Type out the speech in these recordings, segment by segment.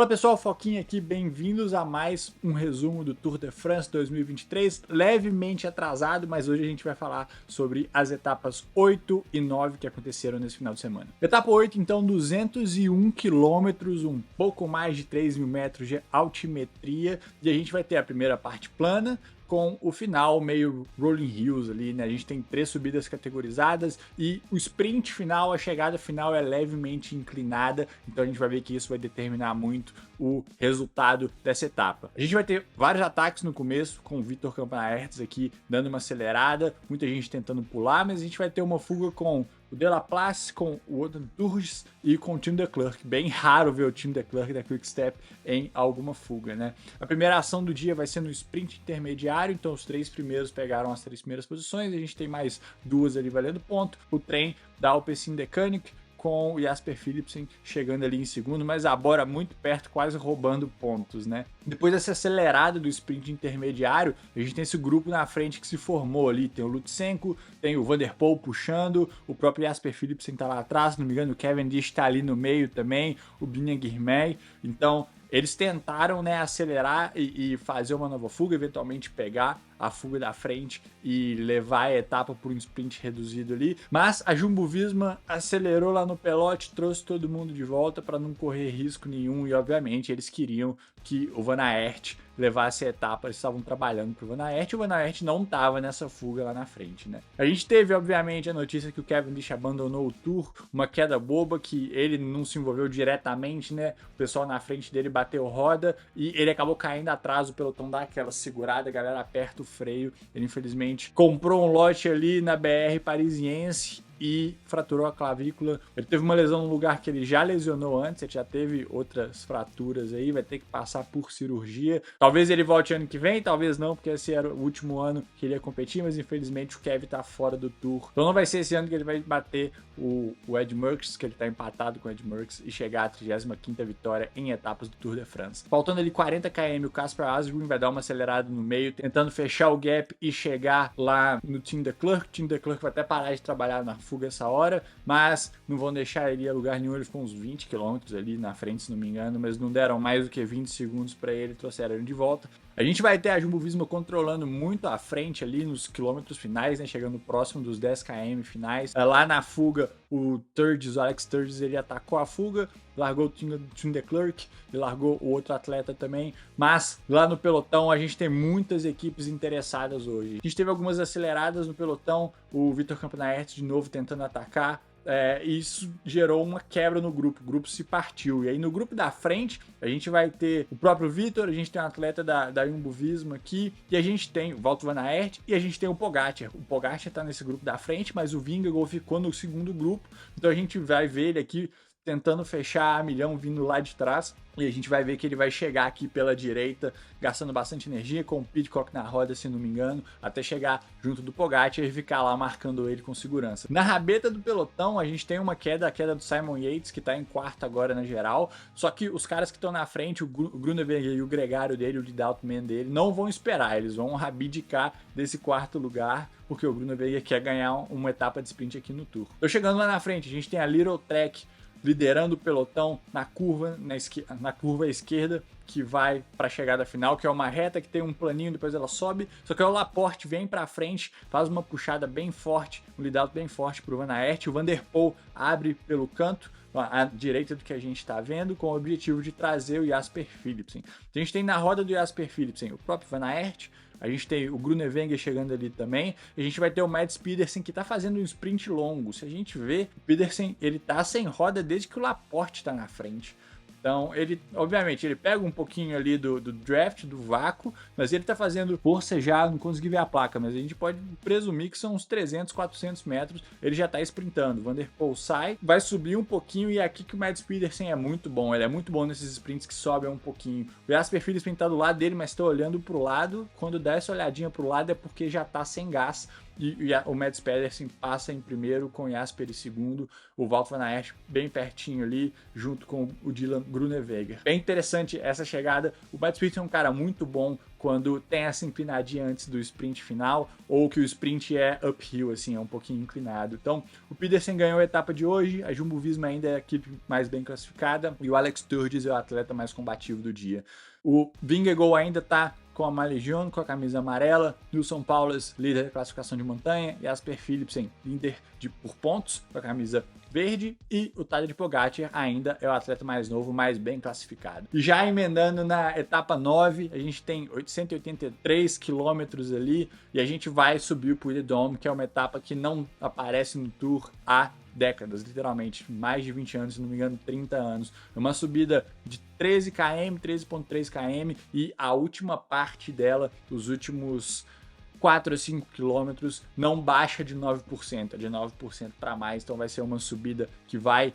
Fala pessoal, Foquinha aqui, bem-vindos a mais um resumo do Tour de France 2023, levemente atrasado, mas hoje a gente vai falar sobre as etapas 8 e 9 que aconteceram nesse final de semana. Etapa 8, então, 201 quilômetros, um pouco mais de 3 mil metros de altimetria, e a gente vai ter a primeira parte plana, com o final meio rolling hills ali, né? A gente tem 3 subidas categorizadas e o sprint final, a chegada final é levemente inclinada, então a gente vai ver que isso vai determinar muito o resultado dessa etapa. A gente vai ter vários ataques no começo, com o Vitor Campenaerts aqui dando uma acelerada, muita gente tentando pular, mas a gente vai ter uma fuga com o Delaplace, com o Wout van Aert e com o Tim de Klerk. Bem raro ver o Tim de Klerk da Quick-Step em alguma fuga, né? A primeira ação do dia vai ser no sprint intermediário, então os 3 primeiros pegaram as 3 primeiras posições, a gente tem mais 2 ali valendo ponto. O trem da Alpecin-Deceuninck com o Jasper Philipsen chegando ali em segundo, mas a Bora muito perto, quase roubando pontos, né? Depois dessa acelerada do sprint intermediário, a gente tem esse grupo na frente que se formou ali, tem o Lutsenko, tem o Van der Poel puxando, o próprio Jasper Philipsen tá lá atrás, se não me engano, o Cavendish tá ali no meio também, o Biniam Girmay, então eles tentaram, né, acelerar e fazer uma nova fuga, eventualmente pegar a fuga da frente e levar a etapa por um sprint reduzido ali, mas a Jumbo-Visma acelerou lá no pelote, trouxe todo mundo de volta para não correr risco nenhum e obviamente eles queriam que o Van Aert levasse a etapa, eles estavam trabalhando pro Van Aert e o Van Aert não estava nessa fuga lá na frente, né? A gente teve, obviamente, a notícia que o Cavendish abandonou o Tour, uma queda boba que ele não se envolveu diretamente, né? O pessoal na frente dele bateu roda e ele acabou caindo atrás, o pelotão dá aquela segurada, a galera aperta o freio, ele infelizmente comprou um lote ali na BR parisiense e fraturou a clavícula. Ele teve uma lesão no lugar que ele já lesionou antes, ele já teve outras fraturas aí, vai ter que passar por cirurgia. Talvez ele volte ano que vem, talvez não, porque esse era o último ano que ele ia competir, mas infelizmente o Kevin tá fora do Tour. Então não vai ser esse ano que ele vai bater o Ed Merckx, que ele tá empatado com o Ed Merckx, e chegar à 35ª vitória em etapas do Tour de France. Faltando ali 40 km, o Casper Asgreen vai dar uma acelerada no meio, tentando fechar o gap e chegar lá no Tim de Klerk. O Tim de Klerk vai até parar de trabalhar na fuga essa hora, mas não vão deixar ele ir a lugar nenhum, ele ficou uns 20 km ali na frente, se não me engano, mas não deram mais do que 20 segundos para ele, trouxeram ele de volta. A gente vai ter a Jumbo-Visma controlando muito à frente ali nos quilômetros finais, né, chegando próximo dos 10 km finais. Lá na fuga, o Alex Sturgis, ele atacou a fuga, largou o Tim de Klerk e largou o outro atleta também, mas lá no pelotão a gente tem muitas equipes interessadas hoje. A gente teve algumas aceleradas no pelotão, o Vitor Campenaerts de novo tentando atacar, isso gerou uma quebra no grupo, o grupo se partiu. E aí no grupo da frente, a gente vai ter o próprio Vitor, a gente tem um atleta da Jumbo-Visma aqui, e a gente tem o Wout van Aert, e a gente tem o Pogacar. O Pogacar tá nesse grupo da frente, mas o Vingegaard ficou no segundo grupo, então a gente vai ver ele aqui tentando fechar a milhão vindo lá de trás, e a gente vai ver que ele vai chegar aqui pela direita, gastando bastante energia, com o Pidcock na roda, se não me engano, até chegar junto do Pogacar e ficar lá marcando ele com segurança. Na rabeta do pelotão, a gente tem uma queda, a queda do Simon Yates, que tá em quarto agora na geral, só que os caras que estão na frente, o Groenewegen e o gregário dele, o lead out man dele, não vão esperar, eles vão rabidicar desse quarto lugar, porque o Groenewegen quer ganhar uma etapa de sprint aqui no Tour. Tô chegando lá na frente, a gente tem a Little Trek liderando o pelotão na curva à esquerda, que vai para a chegada final, que é uma reta que tem um planinho, depois ela sobe, só que o Laporte vem para frente, faz uma puxada bem forte, um lead-out bem forte para o Van Aert, o Van der Poel abre pelo canto, à direita do que a gente está vendo, com o objetivo de trazer o Jasper Philipsen. A gente tem na roda do Jasper Philipsen o próprio Van Aert, a gente tem o Groenewegen chegando ali também, a gente vai ter o Mads Pedersen que tá fazendo um sprint longo. Se a gente vê, o Pedersen, ele tá sem roda desde que o Laporte tá na frente. Então, ele, obviamente, ele pega um pouquinho ali do draft, do vácuo, mas ele tá fazendo força já, não consegui ver a placa, mas a gente pode presumir que são uns 300, 400 metros, ele já tá sprintando. O Van der Poel sai, vai subir um pouquinho e é aqui que o Mads Pedersen é muito bom, ele é muito bom nesses sprints que sobem um pouquinho. O Jasper Philipsen tá do lado dele, mas tá olhando pro lado, quando dá essa olhadinha pro lado é porque já tá sem gás, o Mads Pedersen passa em primeiro, com o Jasper em segundo, o Wout van Aert bem pertinho ali, junto com o Dylan Groenewegen. Bem interessante essa chegada. O Mads Pedersen é um cara muito bom quando tem essa inclinadinha antes do sprint final, ou que o sprint é uphill, assim, é um pouquinho inclinado. Então, o Pedersen ganhou a etapa de hoje, a Jumbo-Visma ainda é a equipe mais bem classificada, e o Alex Sturgis é o atleta mais combativo do dia. O Vingegaard ainda está com a Malegion, com a camisa amarela, Nilson Paulas, líder da classificação de montanha, Jasper Philipsen, líder por pontos, com a camisa verde, e o Tadej Pogacar ainda é o atleta mais novo, mais bem classificado. E já emendando na etapa 9, a gente tem 883 quilômetros ali, e a gente vai subir o Puy de Dôme, que é uma etapa que não aparece no Tour há décadas, literalmente, mais de 20 anos, se não me engano, 30 anos. É uma subida de 13 km, 13,3 km, e a última parte dela, os últimos 4 a 5 quilômetros, não baixa de 9%, é de 9% para mais, então vai ser uma subida que vai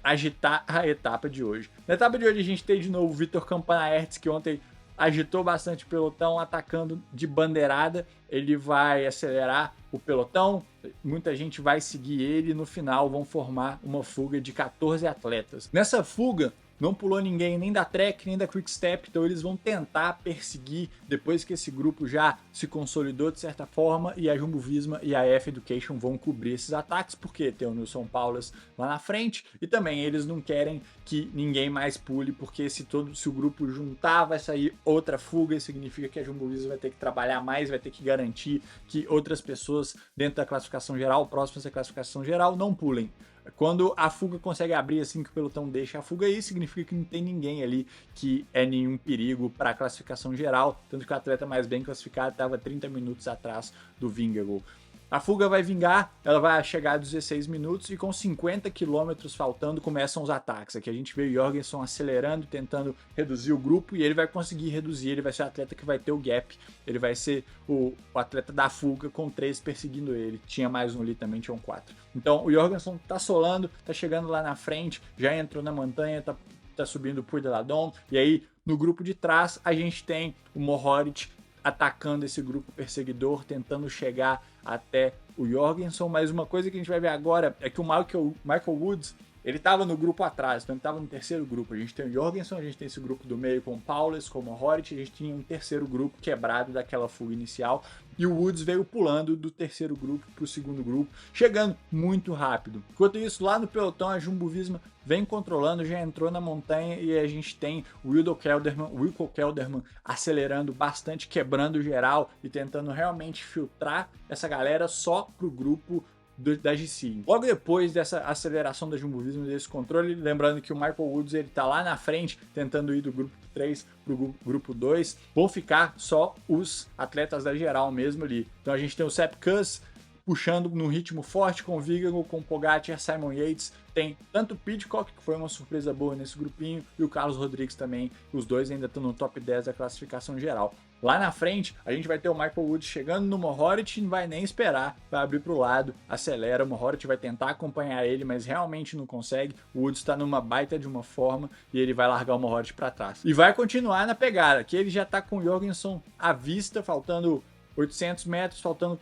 agitar a etapa de hoje. Na etapa de hoje a gente tem de novo o Vitor Campanaerts, que ontem agitou bastante o pelotão, atacando de bandeirada. Ele vai acelerar o pelotão, muita gente vai seguir ele, no final vão formar uma fuga de 14 atletas. Nessa fuga, não pulou ninguém nem da Trek, nem da Quick-Step, então eles vão tentar perseguir depois que esse grupo já se consolidou de certa forma, e a Jumbo-Visma e a F-Education vão cobrir esses ataques, porque tem o Nilson Paulas lá na frente, e também eles não querem que ninguém mais pule, porque se o grupo juntar, vai sair outra fuga, e significa que a Jumbo-Visma vai ter que trabalhar mais, vai ter que garantir que outras pessoas dentro da classificação geral, próximas da classificação geral, não pulem. Quando a fuga consegue abrir assim que o pelotão deixa a fuga aí, significa que não tem ninguém ali que é nenhum perigo para a classificação geral, tanto que o atleta mais bem classificado estava 30 minutos atrás do Vingegaard. A fuga vai vingar, ela vai chegar a 16 minutos e com 50 km faltando começam os ataques. Aqui a gente vê o Jorgenson acelerando, tentando reduzir o grupo, e ele vai conseguir reduzir, ele vai ser o atleta que vai ter o gap, ele vai ser o atleta da fuga com 3 perseguindo ele. Tinha mais um ali também, tinham 4. Então o Jorgenson tá solando, tá chegando lá na frente, já entrou na montanha, tá subindo o Puy de Dôme, e aí no grupo de trás a gente tem o Mohoric atacando esse grupo perseguidor, tentando chegar até o Jorgenson. Mas uma coisa que a gente vai ver agora é que o Michael Woods, ele estava no grupo atrás, então ele estava no terceiro grupo. A gente tem o Jorgenson, a gente tem esse grupo do meio com o Paulas, com o Mohoric, a gente tinha um terceiro grupo quebrado daquela fuga inicial, e o Woods veio pulando do terceiro grupo para o segundo grupo, chegando muito rápido. Enquanto isso, lá no pelotão, a Jumbo-Visma vem controlando, já entrou na montanha, e a gente tem o Wilco Kelderman acelerando bastante, quebrando geral e tentando realmente filtrar essa galera só pro grupo da GC. Logo depois dessa aceleração da Jumbo-Visma, desse controle, lembrando que o Michael Woods ele tá lá na frente, tentando ir do grupo 3 pro grupo 2, vão ficar só os atletas da geral mesmo ali. Então a gente tem o Sepp Kuss puxando no ritmo forte com o Vingegaard, com o Pogacar, Simon Yates, tem tanto o Pidcock, que foi uma surpresa boa nesse grupinho, e o Carlos Rodrigues também, os dois ainda estão no top 10 da classificação geral. Lá na frente, a gente vai ter o Michael Woods chegando no Mohoric, não vai nem esperar, vai abrir para o lado, acelera, o Mohoric vai tentar acompanhar ele, mas realmente não consegue. O Woods está numa baita de uma forma e ele vai largar o Mohoric para trás. E vai continuar na pegada, que ele já está com o Jorgenson à vista, faltando 800 metros, faltando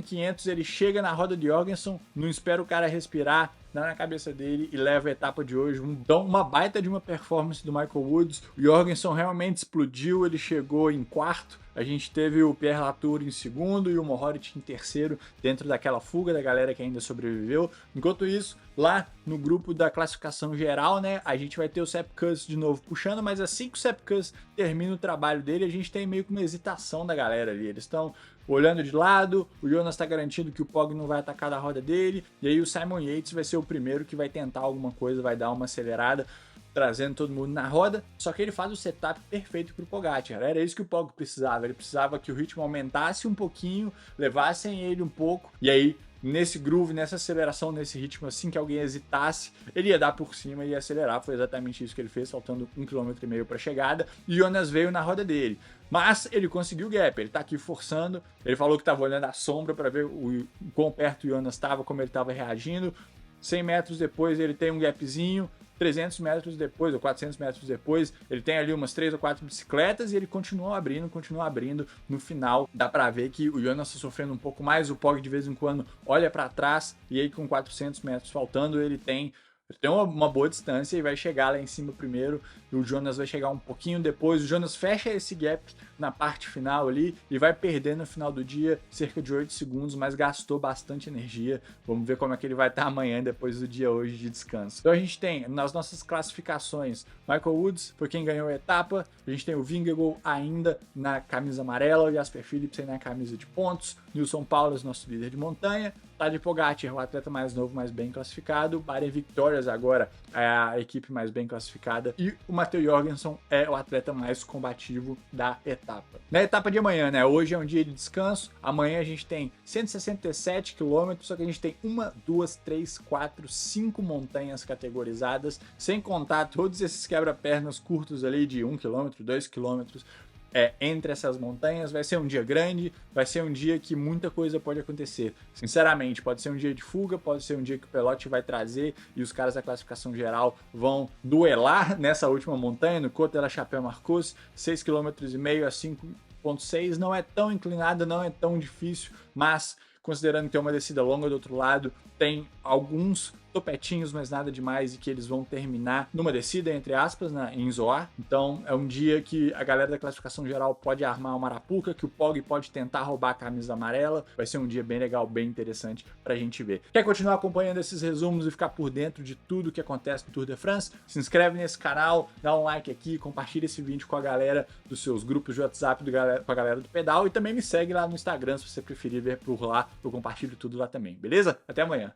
500, ele chega na roda de Jorgenson, não espera o cara respirar, dá na cabeça dele e leva a etapa de hoje. Então, uma baita de uma performance do Michael Woods. O Jorgenson realmente explodiu, ele chegou em quarto. A gente teve o Pierre Latour em segundo e o Mohoric em terceiro, dentro daquela fuga da galera que ainda sobreviveu. Enquanto isso, lá no grupo da classificação geral, né, a gente vai ter o Sepp Kuss de novo puxando, mas assim que o Sepp Kuss termina o trabalho dele, a gente tem meio que uma hesitação da galera ali. Eles estão olhando de lado, o Jonas está garantindo que o Pog não vai atacar da roda dele, e aí o Simon Yates vai ser o primeiro que vai tentar alguma coisa, vai dar uma acelerada, trazendo todo mundo na roda, só que ele faz o setup perfeito pro Pogacar. Era isso que o Pog precisava, ele precisava que o ritmo aumentasse um pouquinho, levassem ele um pouco, e aí nesse groove, nessa aceleração, nesse ritmo, assim que alguém hesitasse, ele ia dar por cima e ia acelerar. Foi exatamente isso que ele fez, faltando 1,5 km para a chegada, e o Jonas veio na roda dele. Mas ele conseguiu o gap, ele tá aqui forçando, ele falou que tava olhando a sombra para ver o quão perto o Jonas estava, como ele estava reagindo. 100 metros depois ele tem um gapzinho, 300 metros depois, ou 400 metros depois, ele tem ali umas 3 ou 4 bicicletas e ele continua abrindo. No final, dá pra ver que o Jonas tá sofrendo um pouco mais, o Pog de vez em quando olha para trás, e aí com 400 metros faltando, ele tem uma boa distância e vai chegar lá em cima primeiro, e o Jonas vai chegar um pouquinho depois. O Jonas fecha esse gap na parte final ali e vai perder no final do dia cerca de 8 segundos, mas gastou bastante energia. Vamos ver como é que ele vai estar amanhã, depois do dia hoje de descanso. Então a gente tem nas nossas classificações, Michael Woods foi quem ganhou a etapa, a gente tem o Vingegaard ainda na camisa amarela, o Jasper Philipsen na camisa de pontos, Nilson Paulos, nosso líder de montanha, Tadej Pogacar, o atleta mais novo, mais bem classificado, Bahrein Victorious agora é a equipe mais bem classificada, e o Matheus Jorgensen é o atleta mais combativo da etapa. Na etapa de amanhã, né? Hoje é um dia de descanso, amanhã a gente tem 167 km, só que a gente tem 5 montanhas categorizadas, sem contar todos esses quebra-pernas curtos ali de 1 km, 2 km, entre essas montanhas. Vai ser um dia grande, vai ser um dia que muita coisa pode acontecer. Sinceramente, pode ser um dia de fuga, pode ser um dia que o pelote vai trazer e os caras da classificação geral vão duelar nessa última montanha, no Côte de la Chapelle-Marcos, 6,5 km a 5,6. Não é tão inclinada, não é tão difícil, mas considerando que tem uma descida longa do outro lado, tem alguns topetinhos, mas nada demais, e que eles vão terminar numa descida, entre aspas, em Zoar. Então é um dia que a galera da classificação geral pode armar uma arapuca, que o Pog pode tentar roubar a camisa amarela. Vai ser um dia bem legal, bem interessante pra gente ver. Quer continuar acompanhando esses resumos e ficar por dentro de tudo que acontece no Tour de France? Se inscreve nesse canal, dá um like aqui, compartilha esse vídeo com a galera dos seus grupos de WhatsApp, com a galera do pedal, e também me segue lá no Instagram se você preferir ver por lá. Eu compartilho tudo lá também, beleza? Até amanhã!